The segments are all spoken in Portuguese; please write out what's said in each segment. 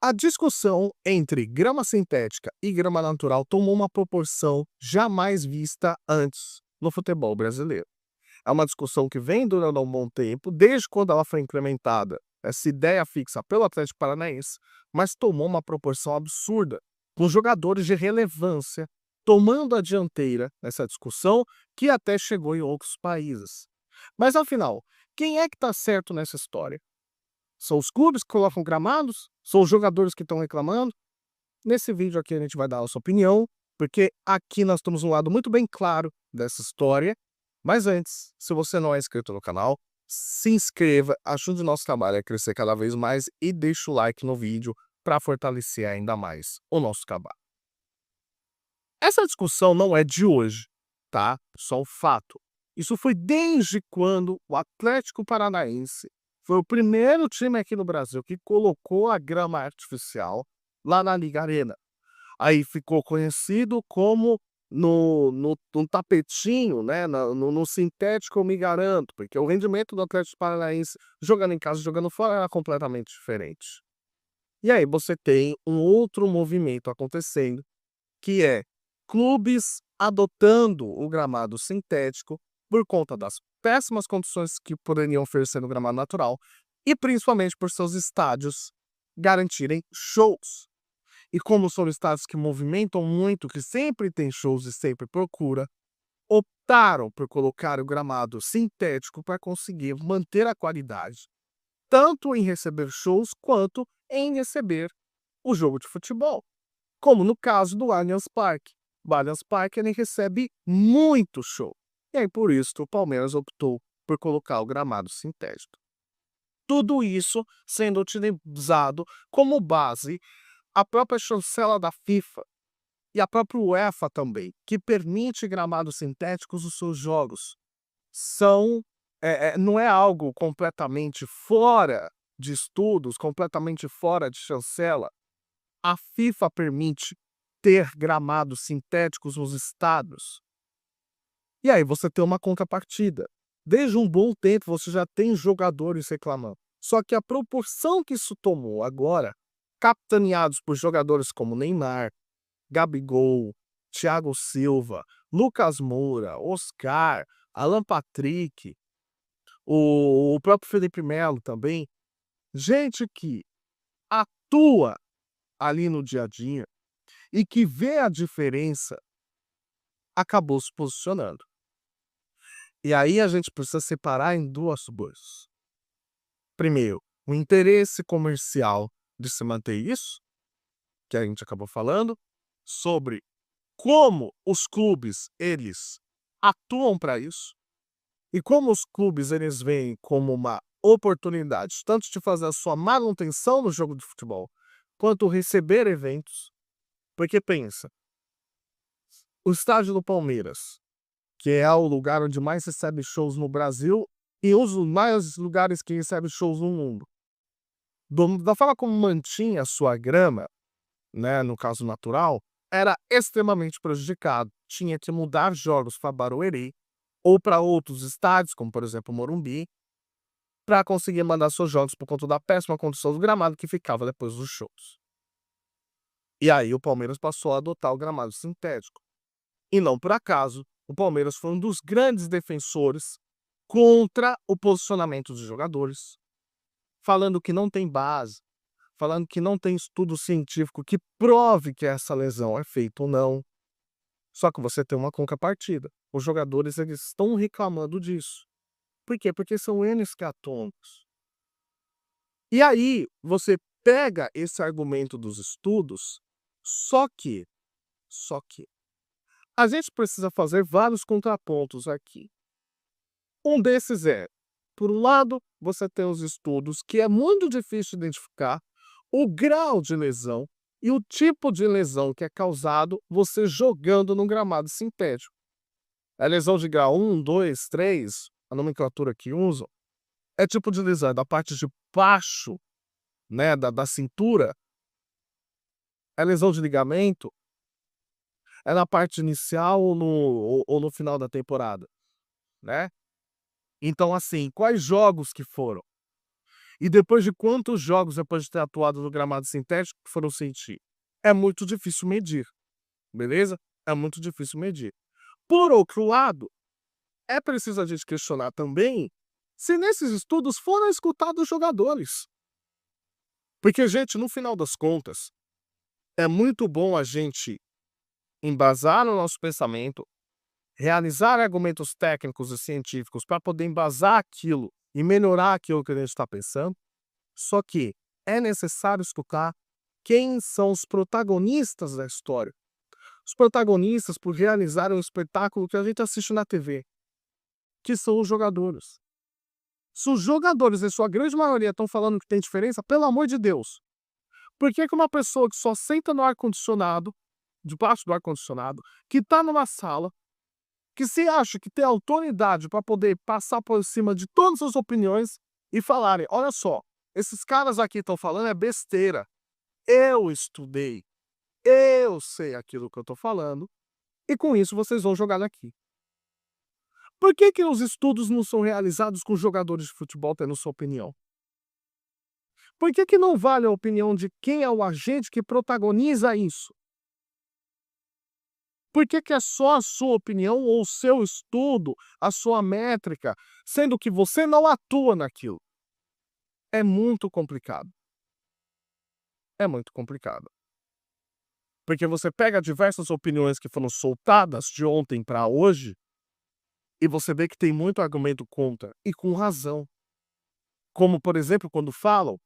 A discussão entre grama sintética e grama natural tomou uma proporção jamais vista antes no futebol brasileiro. É uma discussão que vem durando há um bom tempo, desde quando ela foi implementada, essa ideia fixa pelo Atlético Paranaense, mas tomou uma proporção absurda, com jogadores de relevância tomando a dianteira nessa discussão, que até chegou em outros países. Mas afinal, quem é que está certo nessa história? São os clubes que colocam gramados? São os jogadores que estão reclamando? Nesse vídeo aqui a gente vai dar a nossa opinião, porque aqui nós temos um lado muito bem claro dessa história. Mas antes, se você não é inscrito no canal, se inscreva, ajude o nosso trabalho a crescer cada vez mais e deixa o like no vídeo para fortalecer ainda mais o nosso trabalho. Essa discussão não é de hoje, tá? Só um fato. Isso foi desde quando o Atlético Paranaense foi o primeiro time aqui no Brasil que colocou a grama artificial lá na Liga Arena. Aí ficou conhecido como no tapetinho, né, no sintético eu me garanto, porque o rendimento do Atlético Paranaense jogando em casa e jogando fora era completamente diferente. E aí você tem um outro movimento acontecendo, que é clubes adotando o gramado sintético por conta das péssimas condições que poderiam oferecer no gramado natural e principalmente por seus estádios garantirem shows. E como são estados que movimentam muito, que sempre tem shows e sempre procura, optaram por colocar o gramado sintético para conseguir manter a qualidade, tanto em receber shows quanto em receber o jogo de futebol, como no caso do Allianz Parque. O Allianz Parque ele recebe muito show, e aí por isso o Palmeiras optou por colocar o gramado sintético. Tudo isso sendo utilizado como base a própria chancela da FIFA e a própria UEFA também, que permite gramados sintéticos nos seus jogos. São, não é algo completamente fora de estudos, completamente fora de chancela. A FIFA permite ter gramados sintéticos nos estádios. E aí você tem uma contrapartida. Desde um bom tempo você já tem jogadores reclamando. Só que a proporção que isso tomou agora, capitaneados por jogadores como Neymar, Gabigol, Thiago Silva, Lucas Moura, Oscar, Alan Patrick, o próprio Felipe Melo também, gente que atua ali no dia a dia e que vê a diferença, acabou se posicionando. E aí a gente precisa separar em duas coisas. Primeiro, o interesse comercial de se manter isso, que a gente acabou falando, sobre como os clubes eles atuam para isso e como os clubes eles veem como uma oportunidade tanto de fazer a sua manutenção no jogo de futebol, quanto receber eventos. Porque pensa, o estádio do Palmeiras, que é o lugar onde mais recebe shows no Brasil e um dos maiores lugares que recebe shows no mundo. Da forma como mantinha a sua grama, né, no caso natural, era extremamente prejudicado. Tinha que mudar jogos para Barueri ou para outros estádios, como por exemplo o Morumbi, para conseguir mandar seus jogos por conta da péssima condição do gramado que ficava depois dos shows. E aí o Palmeiras passou a adotar o gramado sintético. E não por acaso, o Palmeiras foi um dos grandes defensores contra o posicionamento dos jogadores, falando que não tem base, falando que não tem estudo científico que prove que essa lesão é feita ou não. Só que você tem uma contrapartida. Os jogadores eles estão reclamando disso. Por quê? Porque são eles que atuam. E aí você pega esse argumento dos estudos, só que, só que, a gente precisa fazer vários contrapontos aqui. Um desses é, por um lado, você tem os estudos que é muito difícil identificar o grau de lesão e o tipo de lesão que é causado você jogando no gramado sintético. É lesão de grau 1, 2, 3, a nomenclatura que usam, é tipo de lesão da parte de baixo, né, da cintura, é lesão de ligamento, é na parte inicial ou no final da temporada, né? Então, assim, quais jogos que foram? E depois de quantos jogos, depois de ter atuado no gramado sintético, que foram sentir? É muito difícil medir, beleza? É muito difícil medir. Por outro lado, é preciso a gente questionar também se nesses estudos foram escutados os jogadores. Porque, gente, no final das contas, é muito bom a gente embasar no nosso pensamento, realizar argumentos técnicos e científicos para poder embasar aquilo e melhorar aquilo que a gente está pensando. Só que é necessário escutar quem são os protagonistas da história. Os protagonistas por realizar um espetáculo que a gente assiste na TV, que são os jogadores. Se os jogadores, em sua grande maioria, estão falando que tem diferença, pelo amor de Deus, por que que uma pessoa que só senta no ar-condicionado, debaixo do ar-condicionado, que está numa sala, que se acha que tem autoridade para poder passar por cima de todas as opiniões e falarem: olha só, esses caras aqui estão falando é besteira. Eu estudei, eu sei aquilo que eu estou falando, e com isso vocês vão jogar daqui. Por que que os estudos não são realizados com jogadores de futebol tendo sua opinião? Por que que não vale a opinião de quem é o agente que protagoniza isso? Por que que é só a sua opinião ou o seu estudo, a sua métrica, sendo que você não atua naquilo? É muito complicado. É muito complicado. Porque você pega diversas opiniões que foram soltadas de ontem para hoje e você vê que tem muito argumento contra, e com razão. Como, por exemplo, quando falam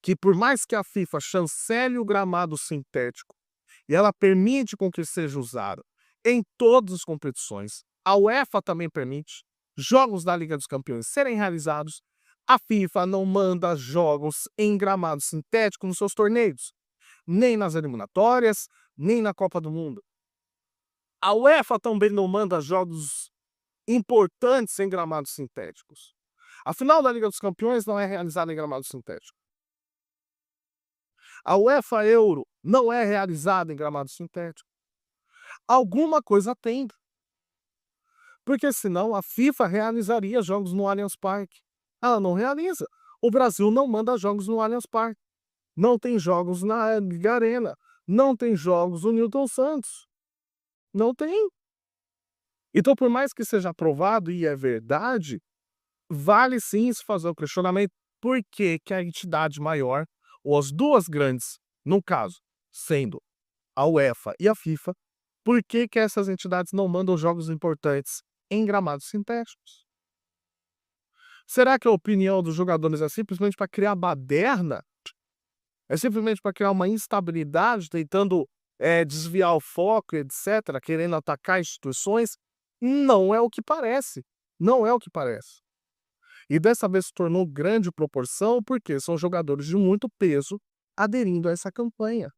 que por mais que a FIFA chancele o gramado sintético e ela permite com que seja usado em todas as competições, a UEFA também permite jogos da Liga dos Campeões serem realizados, a FIFA não manda jogos em gramado sintético nos seus torneios, nem nas eliminatórias, nem na Copa do Mundo. A UEFA também não manda jogos importantes em gramados sintéticos. A final da Liga dos Campeões não é realizada em gramado sintético. A UEFA Euro não é realizada em gramado sintético. Alguma coisa tem. Porque senão a FIFA realizaria jogos no Allianz Parque. Ela não realiza. O Brasil não manda jogos no Allianz Parque. Não tem jogos na Liga Arena. Não tem jogos no Newton Santos. Não tem. Então, por mais que seja aprovado e é verdade, vale sim se fazer o questionamento por que que a entidade maior, ou as duas grandes, no caso, sendo a UEFA e a FIFA, por que que essas entidades não mandam jogos importantes em gramados sintéticos? Será que a opinião dos jogadores é simplesmente para criar baderna? É simplesmente para criar uma instabilidade, tentando desviar o foco, etc., querendo atacar instituições? Não é o que parece. Não é o que parece. E dessa vez se tornou grande proporção porque são jogadores de muito peso aderindo a essa campanha.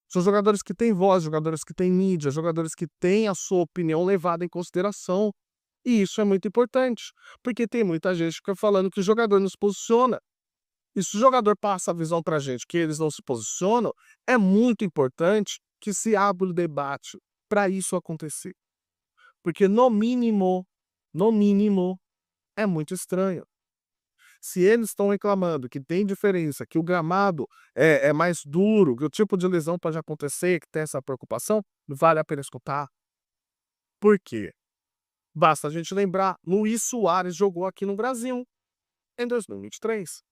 São jogadores que têm voz, jogadores que têm mídia, jogadores que têm a sua opinião levada em consideração. E isso é muito importante, porque tem muita gente que fica falando que o jogador não se posiciona. E se o jogador passa a visão pra gente que eles não se posicionam, é muito importante que se abra o debate para isso acontecer. Porque no mínimo, é muito estranho. Se eles estão reclamando que tem diferença, que o gramado é mais duro, que o tipo de lesão pode acontecer, que tem essa preocupação, vale a pena escutar. Por quê? Basta a gente lembrar, Luís Soares jogou aqui no Brasil em 2023.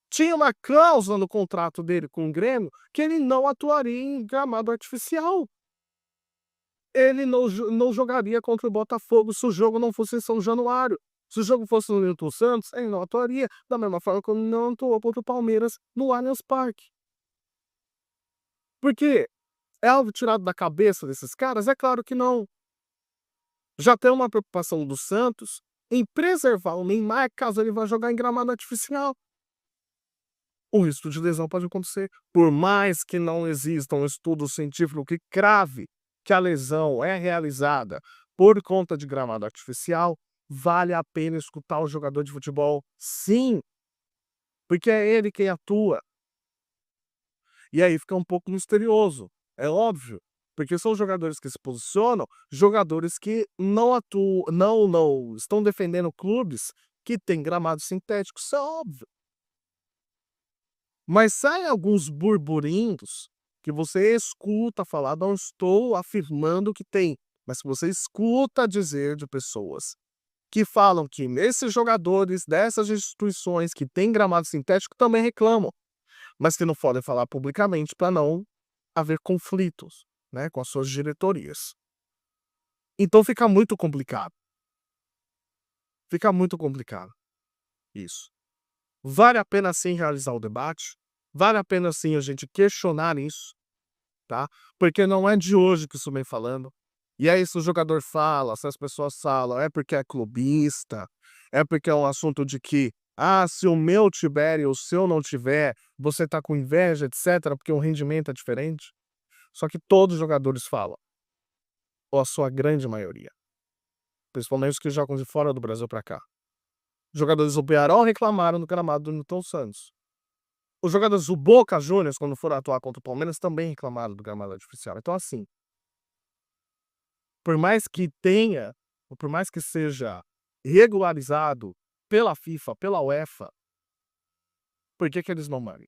Tinha uma cláusula no contrato dele com o Grêmio que ele não atuaria em gramado artificial. Ele não jogaria contra o Botafogo se o jogo não fosse em São Januário. Se o jogo fosse no Newton Santos, ele não atuaria, da mesma forma como não atuou contra o Palmeiras no Allianz Parque. Por quê? É algo tirado da cabeça desses caras? É claro que não. Já tem uma preocupação do Santos em preservar o Neymar caso ele vá jogar em gramado artificial. O risco de lesão pode acontecer. Por mais que não exista um estudo científico que crave que a lesão é realizada por conta de gramado artificial, vale a pena escutar o jogador de futebol, sim, porque é ele quem atua. E aí fica um pouco misterioso, é óbvio, porque são jogadores que se posicionam, jogadores que não atuam, não estão defendendo clubes que têm gramado sintético, isso é óbvio. Mas saem alguns burburinhos que você escuta falar, não estou afirmando que tem, mas que você escuta dizer de pessoas que falam que esses jogadores dessas instituições que têm gramado sintético também reclamam, mas que não podem falar publicamente para não haver conflitos, né, com as suas diretorias. Então fica muito complicado isso. Vale a pena sim realizar o debate, vale a pena sim a gente questionar isso, tá? Porque não é de hoje que isso vem falando. E aí se o jogador fala, se as pessoas falam, é porque é clubista, é porque é um assunto de que, ah, se o meu tiver e o seu não tiver, você tá com inveja, etc, porque o rendimento é diferente. Só que todos os jogadores falam, ou a sua grande maioria, principalmente os que jogam de fora do Brasil pra cá. Os jogadores do Penharol reclamaram do gramado do Newton Santos. Os jogadores do Boca Juniors, quando foram atuar contra o Palmeiras, também reclamaram do gramado artificial. Então, assim, por mais que tenha, ou por mais que seja regularizado pela FIFA, pela UEFA, por que que eles não mandam?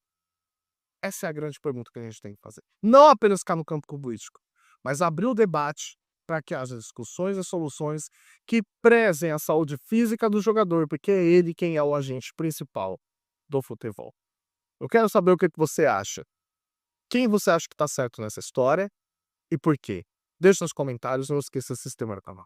Essa é a grande pergunta que a gente tem que fazer. Não apenas ficar no campo político, mas abrir o debate para que haja discussões e soluções que prezem a saúde física do jogador, porque é ele quem é o agente principal do futebol. Eu quero saber o que que você acha. Quem você acha que está certo nessa história e por quê? Deixe nos comentários, não esqueça de se inscrever no canal.